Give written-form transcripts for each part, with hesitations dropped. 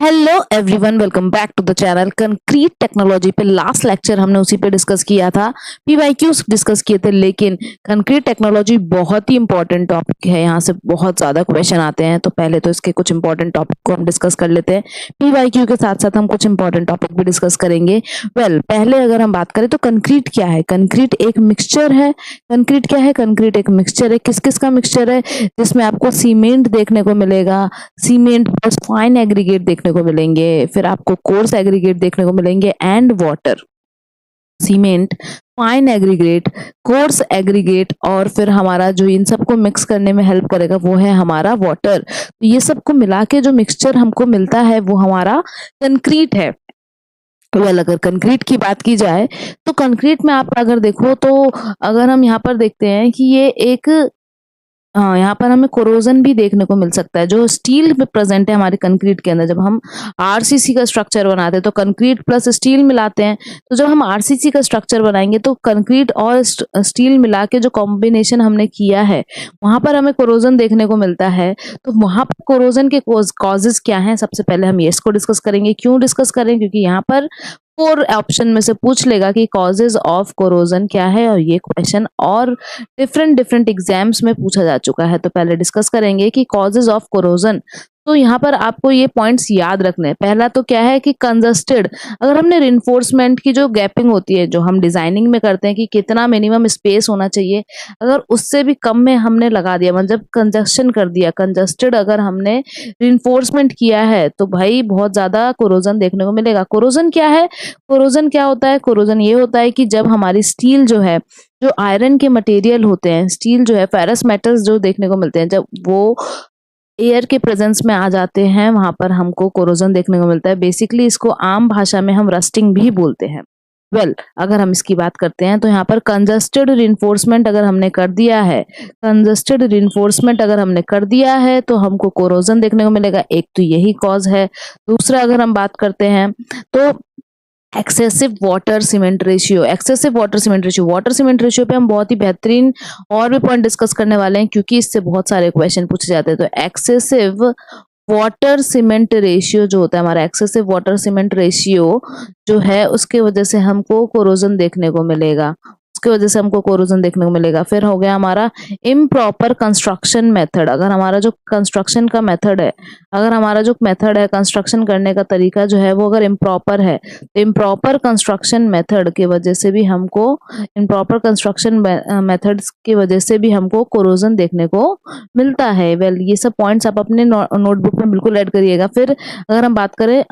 Hello everyone, welcome back to the channel. Concrete technology पे last lecture हमने उसी पे डिस्कस किया था, पीवाईक्यूज डिस्कस किए थे। लेकिन कंक्रीट टेक्नोलॉजी बहुत ही इंपॉर्टेंट टॉपिक है, यहाँ से बहुत ज्यादा क्वेश्चन आते हैं। तो पहले तो इसके कुछ इंपॉर्टेंट टॉपिक को हम डिस्कस कर लेते हैं। पीवाईक्यू के साथ साथ हम कुछ इंपॉर्टेंट टॉपिक भी डिस्कस करेंगे। पहले अगर हम बात करें तो कंक्रीट क्या है। कंक्रीट एक मिक्सचर है। कंक्रीट क्या है? कंक्रीट एक मिक्सचर है। किस किस का मिक्सचर है? जिसमें आपको सीमेंट देखने को मिलेगा, सीमेंट प्लस फाइन एग्रीगेट देखने को मिलेंगे, फिर आपको कोर्स एग्रीगेट देखने को मिलेंगे and water. Cement, fine aggregate, coarse aggregate और फिर हमारा जो इन सबको मिक्स करने में हेल्प करेगा वो है हमारा वाटर। तो ये सबको मिला के जो मिक्सचर हमको मिलता है वो हमारा कंक्रीट है। अगर कंक्रीट की बात की जाए तो कंक्रीट में आप अगर देखो तो अगर हम यहाँ पर देखते हैं कि ये एक हाँ, यहाँ पर हमें कोरोजन भी देखने को मिल सकता है जो स्टील में प्रेजेंट है हमारे कंक्रीट के अंदर। जब हम आरसीसी का स्ट्रक्चर बनाते हैं तो कंक्रीट प्लस स्टील मिलाते हैं। तो जब हम आरसीसी का स्ट्रक्चर बनाएंगे तो कंक्रीट और स्टील मिला के जो कॉम्बिनेशन हमने किया है वहां पर हमें कोरोजन देखने को मिलता है। तो वहां पर कोरोजन के कॉजेज क्या हैं, सबसे पहले हम इसको डिस्कस करेंगे। क्यों डिस्कस करें? क्योंकि यहाँ पर 4 ऑप्शन में से पूछ लेगा कि कॉजेज ऑफ कोरोजन क्या है, और ये क्वेश्चन और डिफरेंट डिफरेंट एग्जाम्स में पूछा जा चुका है। तो पहले डिस्कस करेंगे कि कॉजेज ऑफ कोरोजन। तो यहाँ पर आपको ये पॉइंट्स याद रखने हैं। पहला तो क्या है कि कंजस्टेड, अगर हमने रिइंफोर्समेंट की जो गैपिंग होती है जो हम डिजाइनिंग में करते हैं कि कितना मिनिमम स्पेस होना चाहिए, अगर उससे भी कम में हमने लगा दिया, मतलब कंजस्शन कर दिया, कंजस्टेड अगर हमने रिइंफोर्समेंट किया है तो भाई बहुत ज्यादा कोरोजन देखने को मिलेगा। कोरोजन क्या है? कोरोजन क्या होता है? कोरोजन ये होता है कि जब हमारी स्टील जो है, जो आयरन के मटेरियल होते हैं, स्टील जो है, फेरस मेटल्स जो देखने को मिलते हैं, जब वो एयर के प्रेजेंस में आ जाते हैं वहां पर हमको कोरोजन देखने को मिलता है। बेसिकली इसको आम भाषा में हम रस्टिंग भी बोलते हैं। अगर हम इसकी बात करते हैं तो यहाँ पर कंजस्टेड रिइंफोर्समेंट अगर हमने कर दिया है, कंजस्टेड रिइंफोर्समेंट अगर हमने कर दिया है तो हमको कोरोजन देखने को मिलेगा। एक तो यही कॉज है। दूसरा अगर हम बात करते हैं तो excessive water cement ratio. Excessive water cement ratio, water cement ratio पे हम बहुत ही बेहतरीन और भी पॉइंट डिस्कस करने वाले हैं क्योंकि इससे बहुत सारे क्वेश्चन पूछे जाते हैं। तो एक्सेसिव वाटर सीमेंट रेशियो जो होता है हमारा, एक्सेसिव वाटर सीमेंट रेशियो जो है उसके वजह से हमको कोरोजन देखने को मिलेगा, उसके वजह से हमको कोरोजन देखने को मिलेगा। फिर हो गया हमारा इम्प्रॉपर कंस्ट्रक्शन मेथड। अगर हमारा जो कंस्ट्रक्शन का मेथड है, अगर हमारा जो मेथड है कंस्ट्रक्शन करने का तरीका जो है वो अगर इम्प्रॉपर है तो इम्प्रॉपर कंस्ट्रक्शन मेथड की वजह से भी हमको, इम्प्रॉपर कंस्ट्रक्शन मेथड्स की वजह से भी हमको कोरोजन देखने को मिलता है। ये सब पॉइंट्स आप अपने नोटबुक में बिल्कुल ऐड करिएगा। फिर अगर हम बात करें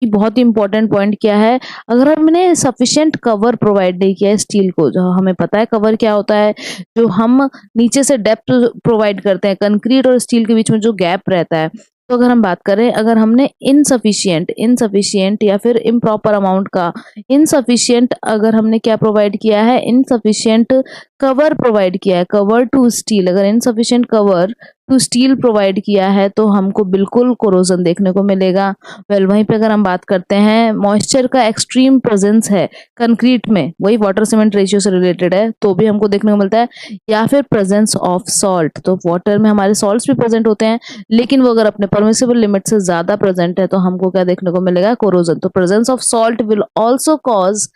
कि बहुत ही इंपॉर्टेंट पॉइंट क्या है, अगर हमने सफिशिएंट कवर प्रोवाइड नहीं किया है स्टील को, जो हमें पता है कवर क्या होता है, जो हम नीचे से डेप्थ प्रोवाइड करते हैं, कंक्रीट और स्टील के बीच में जो गैप रहता है। तो अगर हम बात करें, अगर हमने इनसफिशिएंट इनसफिशिएंट या फिर इम्प्रॉपर अमाउंट का, इनसफिशिएंट अगर हमने क्या प्रोवाइड किया है, इनसफिशिएंट कवर प्रोवाइड किया है, कवर टू स्टील, अगर insufficient cover to steel provide किया है तो हमको बिल्कुल कोरोजन देखने को मिलेगा। वहीं पे अगर हम बात करते हैं मॉइस्चर का एक्सट्रीम प्रेजेंस है कंक्रीट में, वही वाटर सीमेंट रेशियो से रिलेटेड है, तो भी हमको देखने को मिलता है। या फिर प्रेजेंस ऑफ सॉल्ट, तो वाटर में हमारे सॉल्ट्स भी प्रेजेंट होते हैं लेकिन वो अगर अपने परमिसिबल लिमिट से ज्यादा प्रेजेंट है तो हमको क्या देखने को मिलेगा? कोरोजन। तो presence of salt will also cause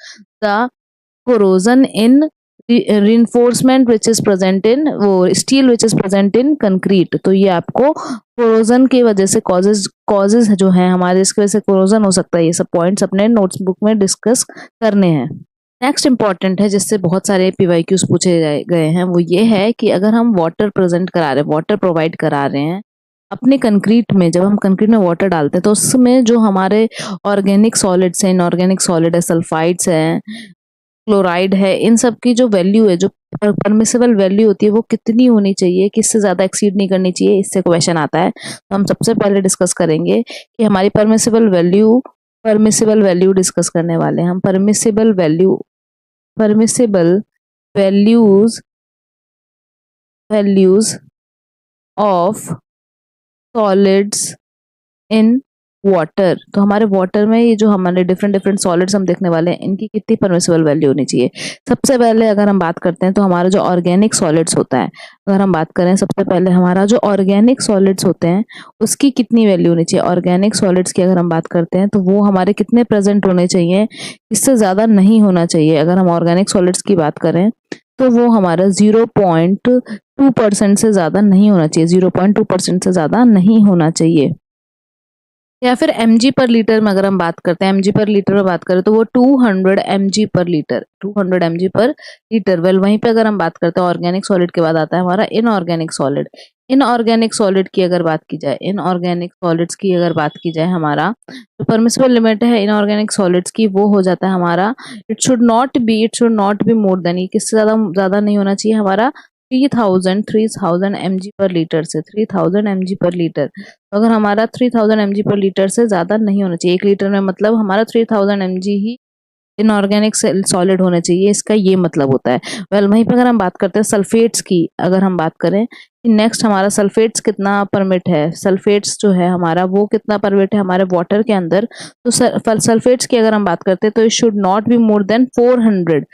the corrosion in reinforcement which is present in वो steel which is present in concrete। तो ये आपको कोरोजन की वजह से कॉजेज जो है हमारे, इसकी वजह से कोरोजन हो सकता है। ये सब पॉइंट्स अपने नोट्स बुक में डिस्कस करने हैं। नेक्स्ट इंपॉर्टेंट है जिससे बहुत सारे पीवाईक्यूज पूछे गए हैं, वो ये है कि अगर हम वाटर प्रेजेंट करा रहे हैं, वाटर प्रोवाइड करा रहे हैं अपने कंक्रीट में, जब हम कंक्रीट में वाटर डालते हैं तो उसमें जो हमारे ऑर्गेनिक सॉलिड्स हैं, इनऑर्गेनिक सॉलिड है, सल्फाइड्स हैं, क्लोराइड है, इन सब की जो वैल्यू है, जो परमिसिबल वैल्यू होती है वो कितनी होनी चाहिए, किससे ज्यादा एक्सीड नहीं करनी चाहिए, इससे क्वेश्चन आता है। तो हम सबसे पहले डिस्कस करेंगे कि हमारी परमिसिबल वैल्यू डिस्कस करने वाले हैं हम। Permissible values of solids in water, तो हमारे वाटर में ये जो हमारे डिफरेंट डिफरेंट सॉलिड्स हम देखने वाले हैं, इनकी कितनी परमिसिबल वैल्यू होनी चाहिए। सबसे पहले अगर हम बात करते हैं तो हमारा जो ऑर्गेनिक सॉलिड्स होता है, अगर हम बात करें सबसे पहले हमारा जो ऑर्गेनिक सॉलिड्स होते हैं उसकी कितनी वैल्यू होनी चाहिए। ऑर्गेनिक सॉलिड्स की अगर हम बात करते हैं तो वो हमारे कितने प्रेजेंट होने चाहिए, इससे ज़्यादा नहीं होना चाहिए। अगर हम ऑर्गेनिक सॉलिड्स की बात करें तो वो हमारा 0.2% से ज़्यादा नहीं होना चाहिए, 0.2% से ज़्यादा नहीं होना चाहिए। या फिर mg पर लीटर में अगर हम बात करते हैं, mg पर लीटर में बात करें तो वो 200 mg पर लीटर, 200 mg पर लीटर। वेल वहीं पे अगर हम बात करते हैं ऑर्गेनिक सॉलिड के बाद आता है हमारा इनऑर्गेनिक सॉलिड। इनऑर्गेनिक सॉलिड की अगर बात की जाए, इनऑर्गेनिक सॉलिड्स की अगर बात की जाए, हमारा जो परमिसिबल लिमिट है इनऑर्गेनिक सॉलिड्स की वो हो जाता है हमारा, it should not be more than, ये किससे ज़्यादा नहीं होना चाहिए हमारा 3000 mg पर लीटर से, 3000 mg पर लीटर। तो अगर हमारा 3000 mg पर लीटर से ज़्यादा नहीं होना चाहिए, 1 लीटर में मतलब हमारा 3000 mg ही इनऑर्गेनिक सॉलिड होने चाहिए, इसका ये मतलब होता है। वेल वहीं पे अगर हम बात करते हैं सल्फेट्स की, अगर हम बात करें नेक्स्ट हमारा सल्फेट्स कितना परमिट है, सल्फेट्स जो है हमारा वो कितना परमिट है हमारे वाटर के अंदर। तो सल्फेट्स की अगर हम बात करते हैं तो it should not be more than 400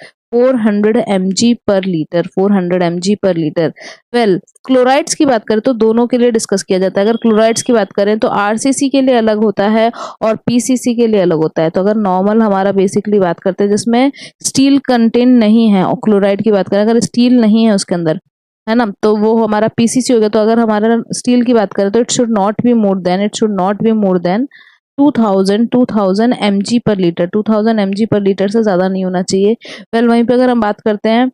mg पर लीटर, 400 mg पर लीटर। वेल क्लोराइड्स की बात करें तो दोनों के लिए डिस्कस किया जाता है। अगर क्लोराइड्स की बात करें तो आरसीसी के लिए अलग होता है और पीसीसी के लिए अलग होता है। तो अगर नॉर्मल हमारा बेसिकली बात करते हैं जिसमें स्टील कंटेंट नहीं है, और क्लोराइड की बात करें अगर स्टील नहीं है उसके अंदर, है ना, तो वो हमारा पीसीसी हो गया। तो अगर हमारा स्टील की बात करें तो it should not be more than 2000 mg पर लीटर, 2000 mg पर लीटर से ज़्यादा नहीं होना चाहिए। वेल वहीं पे अगर हम बात करते हैं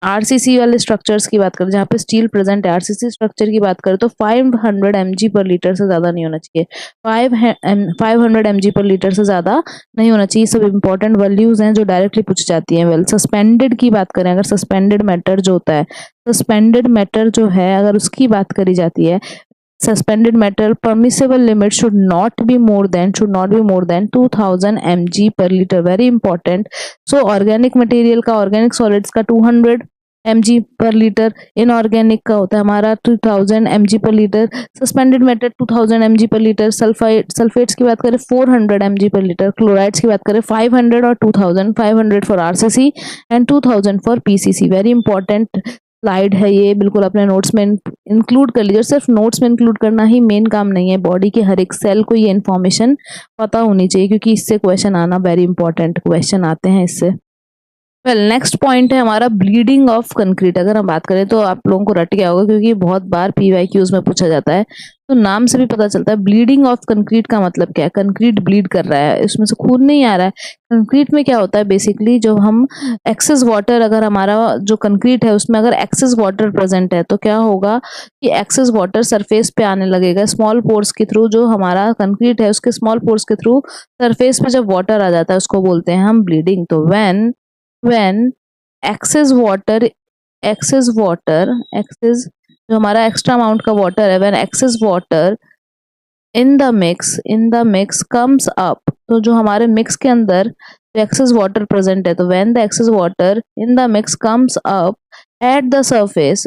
आरसीसी वाले स्ट्रक्चर्स की बात करें जहाँ पे स्टील प्रेजेंट है, आरसीसी स्ट्रक्चर की बात करें तो 500 mg पर लीटर से ज़्यादा नहीं होना चाहिए, 500 mg पर लीटर से ज़्यादा नहीं होना चाहिए। सब इंपॉर्टेंट वैल्यूज हैं जो डायरेक्टली पूछ जाती हैं। वेल सस्पेंडेड की बात करें, अगर सस्पेंडेड मैटर जो होता है, सस्पेंडेड मैटर जो है अगर उसकी बात करी जाती है, suspended metal permissible limit should not be more than 2000 mg per liter, very important। so organic material का, organic solids का 200 mg per liter, inorganic का होता है हमारा 2000 mg per liter, suspended metal 2000 mg per liter, sulphates की बात करें 400 mg per liter, chlorides की बात करें 500 और 2000, 500 for RCC and 2000 for PCC। Very important slide है ये, बिल्कुल अपने नोट्स में इंक्लूड कर लीजिए। सिर्फ नोट्स में इंक्लूड करना ही मेन काम नहीं है, बॉडी के हर एक सेल को ये इन्फॉर्मेशन पता होनी चाहिए क्योंकि इससे क्वेश्चन आना वेरी इंपॉर्टेंट क्वेश्चन आते हैं इससे। वेल नेक्स्ट पॉइंट है हमारा ब्लीडिंग ऑफ कंक्रीट। अगर हम बात करें तो आप लोगों को रट गया होगा क्योंकि बहुत बार पीवाईक्यूज में पूछा जाता है, तो नाम से भी पता चलता है ब्लीडिंग ऑफ कंक्रीट का मतलब क्या है। कंक्रीट ब्लीड कर रहा है, इसमें से खून नहीं आ रहा है। कंक्रीट में क्या होता है बेसिकली, जो हम एक्सेस वाटर, अगर हमारा जो कंक्रीट है उसमें अगर एक्सेस वाटर प्रेजेंट है तो क्या होगा कि एक्सेस वाटर सरफेस पे आने लगेगा स्मॉल पोर्स के थ्रू। जो हमारा कंक्रीट है उसके स्मॉल पोर्स के थ्रू सरफेस पे जब वाटर आ जाता है उसको बोलते हैं हम ब्लीडिंग। तो when excess water जो हमारा एक्स्ट्रा अमाउंट का वाटर है, when excess water in the mix comes up, तो जो हमारे मिक्स के अंदर एक्सेस वाटर प्रेजेंट है, तो when the excess water in the mix comes up at the surface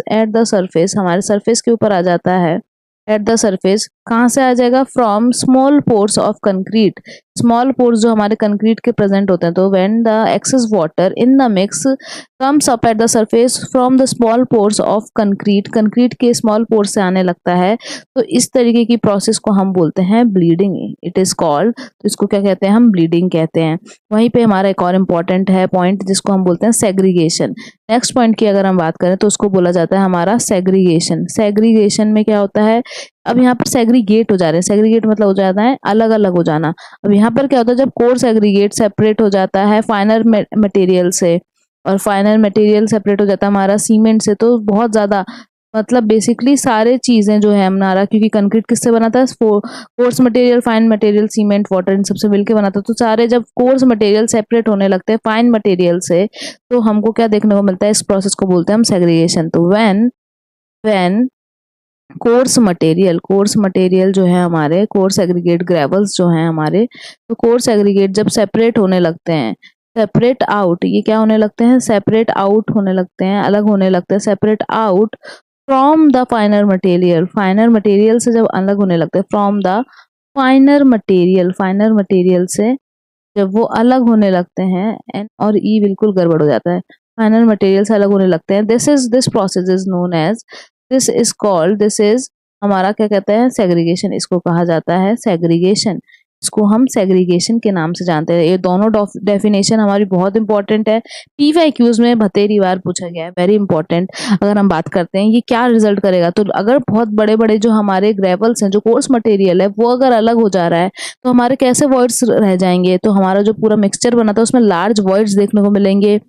हमारे सरफेस के ऊपर आ जाता है, एट द सरफेस कहाँ से आ जाएगा, from small pores of concrete, small pores जो हमारे कंक्रीट के प्रेजेंट होते हैं। तो when the excess water in the mix comes up at the surface from the small pores of concrete, concrete के स्मॉल पोर्स से आने लगता है, तो इस तरीके की प्रोसेस को हम बोलते हैं ब्लीडिंग, इट इज कॉल्ड। तो इसको क्या कहते हैं, हम ब्लीडिंग कहते हैं। वहीं पे हमारा एक और इम्पॉर्टेंट है पॉइंट जिसको हम बोलते हैं सेग्रीगेशन। नेक्स्ट पॉइंट की अगर हम बात करें तो उसको बोला जाता है हमारा सेग्रीगेशन। सेग्रीगेशन में क्या होता है, अब यहाँ पर सेग्रीगेट हो जा रहे हैं, सेग्रीगेट मतलब हो जाता है अलग अलग हो जाना। अब यहाँ पर क्या होता है, जब कोर्स एग्रीगेट सेपरेट हो जाता है फाइनल मटेरियल से, और फाइनल मटेरियल सेपरेट हो जाता है हमारा सीमेंट से, तो बहुत ज़्यादा मतलब बेसिकली सारे चीज़ें जो है हमारा, क्योंकि कंक्रीट किससे बनाता है, coarse material, fine material, cement, water, इन सबसे मिलके बनाता है। तो सारे जब कोर्स मटेरियल सेपरेट होने लगते हैं फाइन मटेरियल से, तो हमको क्या देखने को मिलता है, इस प्रोसेस को बोलते हैं हम सेग्रीगेशन। तो व्हेन कोर्स मटेरियल जो है हमारे, कोर्स एग्रीगेट ग्रेवल्स जो हैं हमारे, तो कोर्स एग्रीगेट जब सेपरेट होने लगते हैं, सेपरेट आउट, ये क्या होने लगते हैं, सेपरेट आउट होने लगते हैं, अलग होने लगते हैं, separate out from the final material, final material से जब अलग होने लगते हैं, फ्रॉम द फाइनर मटेरियल से जब वो अलग होने लगते हैं, एन और ई बिल्कुल गड़बड़ हो जाता है, फाइनर मटेरियल से अलग होने लगते हैं, this process is known as, this is हमारा क्या कहते हैं, सेग्रीगेशन, इसको कहा जाता है सेग्रीगेशन, इसको हम सेग्रीगेशन के नाम से जानते हैं। ये दोनों डेफिनेशन हमारी बहुत इंपॉर्टेंट है, पीवाईक्यूज में बतेरी बार पूछा गया है, वेरी इंपॉर्टेंट। अगर हम बात करते हैं ये क्या रिजल्ट करेगा, तो अगर बहुत बड़े बड़े जो हमारे ग्रेवल्स हैं, जो कोर्स मटेरियल है, वो अगर अलग हो जा रहा है तो हमारे कैसे वॉइड्स रह जाएंगे, तो हमारा जो पूरा मिक्सचर बना था उसमें लार्ज वॉइड्स देखने को मिलेंगे।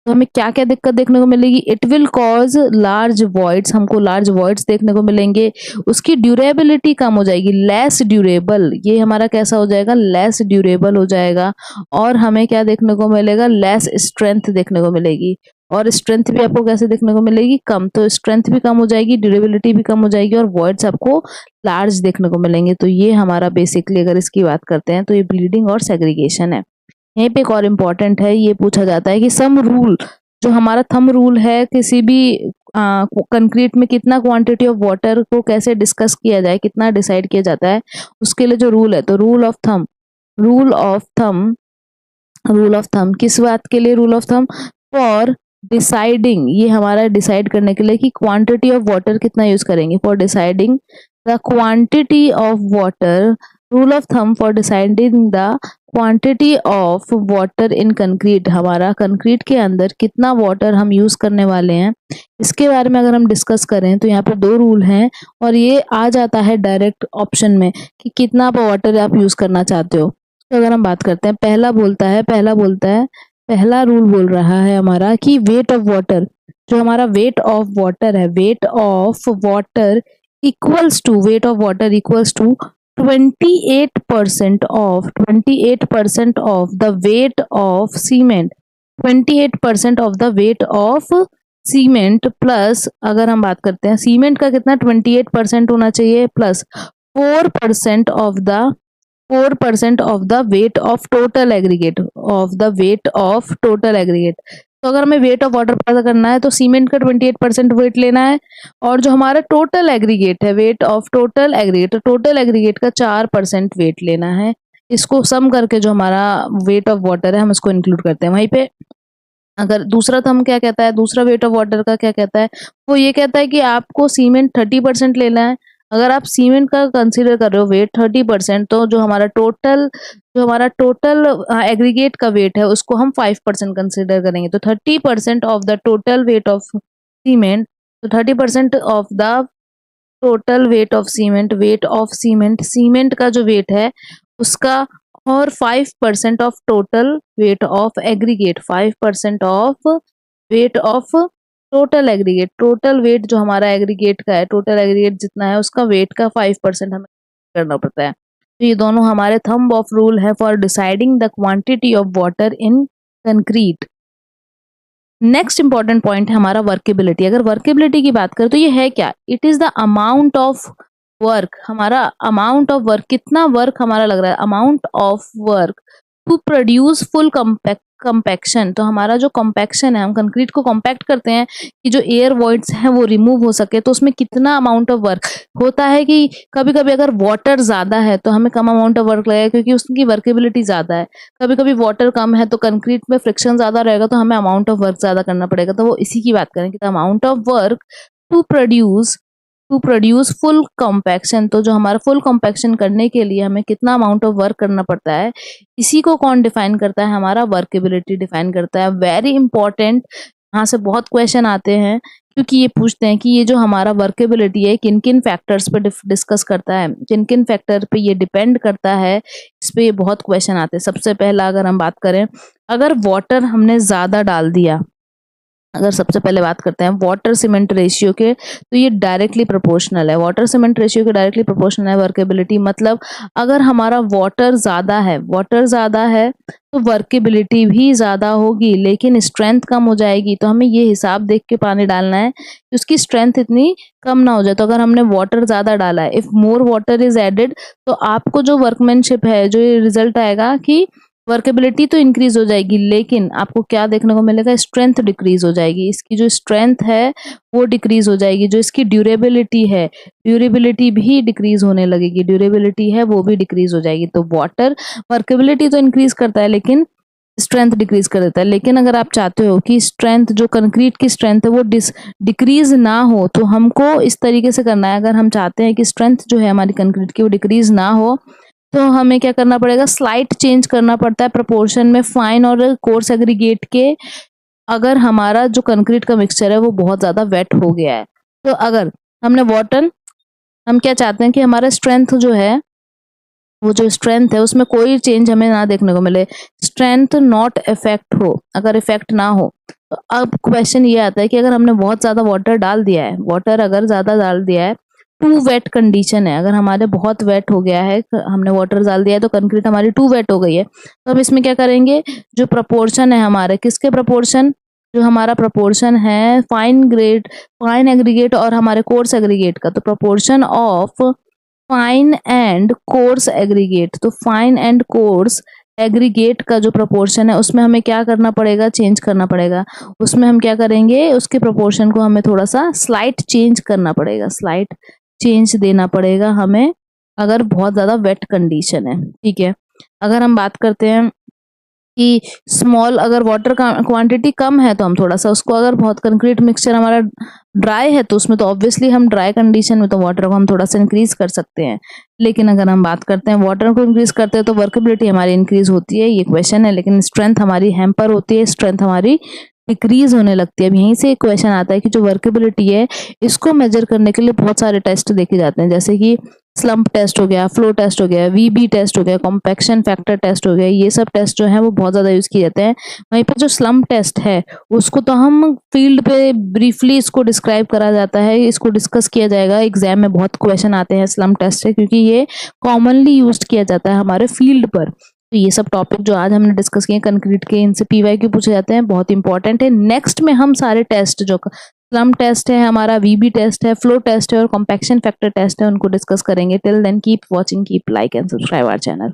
तो हमें क्या क्या दिक्कत देखने को मिलेगी, it will cause large voids, हमको लार्ज वॉइड्स देखने को मिलेंगे। उसकी ड्यूरेबिलिटी कम हो जाएगी, लेस ड्यूरेबल, ये हमारा कैसा हो जाएगा, लेस ड्यूरेबल हो जाएगा। और हमें क्या देखने को मिलेगा, लेस स्ट्रेंथ देखने को मिलेगी। और स्ट्रेंथ भी आपको कैसे देखने को मिलेगी, कम, तो स्ट्रेंथ भी कम हो जाएगी, ड्यूरेबिलिटी भी कम हो जाएगी, और वॉइड्स आपको लार्ज देखने को मिलेंगे। तो ये हमारा बेसिकली अगर इसकी बात करते हैं तो ये ब्लीडिंग और सेग्रीगेशन है। यहीं पे एक और इम्पोर्टेंट है, ये पूछा जाता है कि सम रूल, जो हमारा थंब रूल है, किसी भी कंक्रीट में कितना क्वांटिटी ऑफ वाटर को कैसे डिस्कस किया जाए, कितना डिसाइड किया जाता है, उसके लिए जो रूल है, तो rule of thumb, rule of thumb किस बात के लिए, rule of thumb for deciding, ये हमारा डिसाइड करने के लिए कि क्वांटिटी ऑफ वाटर कितना यूज करेंगे, for deciding the quantity of water, rule of thumb for deciding the quantity of water in concrete, हमारा कंक्रीट के अंदर कितना वाटर हम यूज करने वाले हैं, इसके बारे में अगर हम डिस्कस करें तो यहाँ पे दो रूल हैं, और ये आ जाता है डायरेक्ट ऑप्शन में कि कितना वाटर आप यूज करना चाहते हो। तो अगर हम बात करते हैं, पहला रूल बोल रहा है हमारा कि वेट ऑफ वाटर, जो हमारा वेट ऑफ वाटर है, weight of water equals to 28% of the weight of cement, 28% of the weight of cement plus, अगर हम बात करते हैं सीमेंट का कितना 28% होना चाहिए, plus 4% of the weight of total aggregate, तो अगर हमें वेट ऑफ वाटर पता करना है तो सीमेंट का 28% वेट लेना है, और जो हमारा टोटल एग्रीगेट है, वेट ऑफ टोटल एग्रीगेट का 4% वेट लेना है। इसको सम करके जो हमारा वेट ऑफ वाटर है हम इसको इंक्लूड करते हैं। वहीं पे अगर दूसरा थंब क्या कहता है, दूसरा वेट ऑफ वाटर का क्या कहता है, वो ये कहता है कि आपको सीमेंट 30% लेना है। अगर आप सीमेंट का कंसीडर कर रहे हो वेट 30%, तो जो हमारा टोटल एग्रीगेट का वेट है उसको हम 5% कंसीडर करेंगे। तो 30% of the total weight of cement, तो 30% of the total weight of cement का जो वेट है उसका, और 5% of total weight of aggregate, 5% of weight of total aggregate, total weight जो हमारा एग्रीगेट का है, टोटल एग्रीगेट जितना है उसका वेट का 5% हमें करना पड़ता है। तो ये दोनों हमारे थंब ऑफ रूल है for deciding the quantity of water in concrete. Next important point है हमारा वर्केबिलिटी। अगर वर्केबिलिटी की बात करें तो ये है क्या, it is the amount of work, हमारा अमाउंट ऑफ वर्क, कितना वर्क हमारा लग रहा है, amount of work to produce full compaction. तो हमारा जो कंपैक्शन है, हम कंक्रीट को कॉम्पैक्ट करते हैं कि जो एयर वॉइड्स हैं वो रिमूव हो सके, तो उसमें कितना अमाउंट ऑफ वर्क होता है कि कभी कभी अगर वाटर ज्यादा है तो हमें कम अमाउंट ऑफ वर्क लगेगा क्योंकि उसकी वर्केबिलिटी ज्यादा है, कभी कभी वाटर कम है तो कंक्रीट में फ्रिक्शन ज्यादा रहेगा तो हमें अमाउंट ऑफ वर्क ज्यादा करना पड़ेगा। तो वो इसी की बात करें कि amount of work to produce full compaction, तो जो हमारा फुल कॉम्पैक्शन करने के लिए हमें कितना अमाउंट ऑफ वर्क करना पड़ता है, इसी को कौन डिफाइन करता है, हमारा वर्केबिलिटी डिफाइन करता है। वेरी इंपॉर्टेंट, यहाँ से बहुत क्वेश्चन आते हैं क्योंकि ये पूछते हैं कि ये जो हमारा वर्केबिलिटी है किन किन फैक्टर्स पे डिस्कस करता है, किन किन फैक्टर पे ये डिपेंड करता है, इस पे बहुत क्वेश्चन आते हैं। सबसे पहला अगर हम बात करें, अगर वाटर हमने ज्यादा डाल दिया, अगर सबसे पहले बात करते हैं वाटर सीमेंट रेशियो के, तो ये डायरेक्टली प्रोपोर्शनल है, वाटर सीमेंट रेशियो के डायरेक्टली प्रोपोर्शनल है वर्केबिलिटी। मतलब अगर हमारा वाटर ज्यादा है तो वर्केबिलिटी भी ज्यादा होगी, लेकिन स्ट्रेंथ कम हो जाएगी। तो हमें ये हिसाब देख के पानी डालना है कि उसकी स्ट्रेंथ इतनी कम ना हो जाए। तो अगर हमने वाटर ज्यादा डाला है, if more water is added, तो आपको जो वर्कमैनशिप है, जो ये रिजल्ट आएगा कि वर्केबिलिटी तो इंक्रीज हो जाएगी, लेकिन आपको क्या देखने को मिलेगा, स्ट्रेंथ डिक्रीज हो जाएगी। इसकी जो स्ट्रेंथ है वो डिक्रीज हो जाएगी। जो इसकी ड्यूरेबिलिटी है, ड्यूरेबिलिटी भी डिक्रीज होने लगेगी, ड्यूरेबिलिटी है वो भी डिक्रीज हो जाएगी। तो वाटर वर्केबिलिटी तो इंक्रीज करता है लेकिन स्ट्रेंथ डिक्रीज कर देता है। लेकिन अगर आप चाहते हो कि स्ट्रेंथ, जो कंक्रीट की स्ट्रेंथ है वो डिक्रीज ना हो, तो हमको इस तरीके से करना है। अगर हम चाहते हैं कि स्ट्रेंथ जो है हमारी कंक्रीट की वो डिक्रीज ना हो, तो हमें क्या करना पड़ेगा, स्लाइट चेंज करना पड़ता है प्रोपोर्शन में फाइन और कोर्स एग्रीगेट के। अगर हमारा जो कंक्रीट का मिक्सचर है वो बहुत ज्यादा वेट हो गया है, तो अगर हमने वाटर, हम क्या चाहते हैं कि हमारा स्ट्रेंथ जो है, वो जो स्ट्रेंथ है उसमें कोई चेंज हमें ना देखने को मिले, स्ट्रेंथ नॉट इफेक्ट हो, अगर इफेक्ट ना हो। तो अब क्वेश्चन ये आता है कि अगर हमने बहुत ज्यादा वाटर डाल दिया है, वाटर अगर ज्यादा डाल दिया है, टू वेट कंडीशन है, अगर हमारे बहुत वेट हो गया है, हमने वाटर डाल दिया है तो कंक्रीट हमारी टू वेट हो गई है, तो हम इसमें क्या करेंगे, जो प्रपोर्शन है हमारे, किसके प्रपोर्शन, जो हमारा प्रपोर्शन है फाइन एग्रीगेट और हमारे कोर्स एग्रीगेट का, तो proportion of fine and coarse aggregate, तो फाइन एंड कोर्स एग्रीगेट का जो प्रोपोर्शन है उसमें हमें क्या करना पड़ेगा, चेंज करना पड़ेगा। उसमें हम क्या करेंगे, उसके प्रोपोर्शन को हमें थोड़ा सा स्लाइट चेंज करना पड़ेगा, स्लाइट चेंज देना पड़ेगा हमें, अगर बहुत ज्यादा वेट कंडीशन है। ठीक है, अगर हम बात करते हैं कि स्मॉल, अगर वाटर का क्वांटिटी कम है तो हम थोड़ा सा उसको, अगर बहुत कंक्रीट मिक्सचर हमारा ड्राई है तो उसमें तो ऑब्वियसली हम ड्राई कंडीशन में तो वाटर को हम थोड़ा सा इंक्रीज कर सकते हैं। लेकिन अगर हम बात करते हैं वाटर को इंक्रीज करते हैं तो वर्केबिलिटी हमारी इंक्रीज होती है, ये क्वेश्चन है, लेकिन स्ट्रेंथ हमारी हैम्पर होती है, स्ट्रेंथ हमारी डिक्रीज होने लगती है। अब यहीं से एक क्वेश्चन आता है कि जो वर्केबिलिटी है इसको मेजर करने के लिए बहुत सारे टेस्ट देखे जाते हैं, जैसे कि स्लम्प टेस्ट हो गया, फ्लो टेस्ट हो गया, वीबी टेस्ट हो गया, कॉम्पैक्शन फैक्टर टेस्ट हो गया, ये सब टेस्ट जो है वो बहुत ज्यादा यूज किए जाते हैं। वहीं पर जो स्लम्प टेस्ट है उसको तो हम फील्ड पे ब्रीफली इसको डिस्क्राइब करा जाता है, इसको डिस्कस किया जाएगा, एग्जाम में बहुत क्वेश्चन आते हैं स्लम्प टेस्ट से, क्योंकि ये कॉमनली यूज किया जाता है हमारे फील्ड पर। तो ये सब टॉपिक जो आज हमने डिस्कस किए कंक्रीट के, इनसे पीवाईक्यू पूछे जाते हैं, बहुत इंपॉर्टेंट है। नेक्स्ट में हम सारे टेस्ट, जो स्लम्प टेस्ट है हमारा, वीबी टेस्ट है, फ्लो टेस्ट है और कॉम्पैक्शन फैक्टर टेस्ट है, उनको डिस्कस करेंगे। Till then keep watching, keep like and subscribe our channel.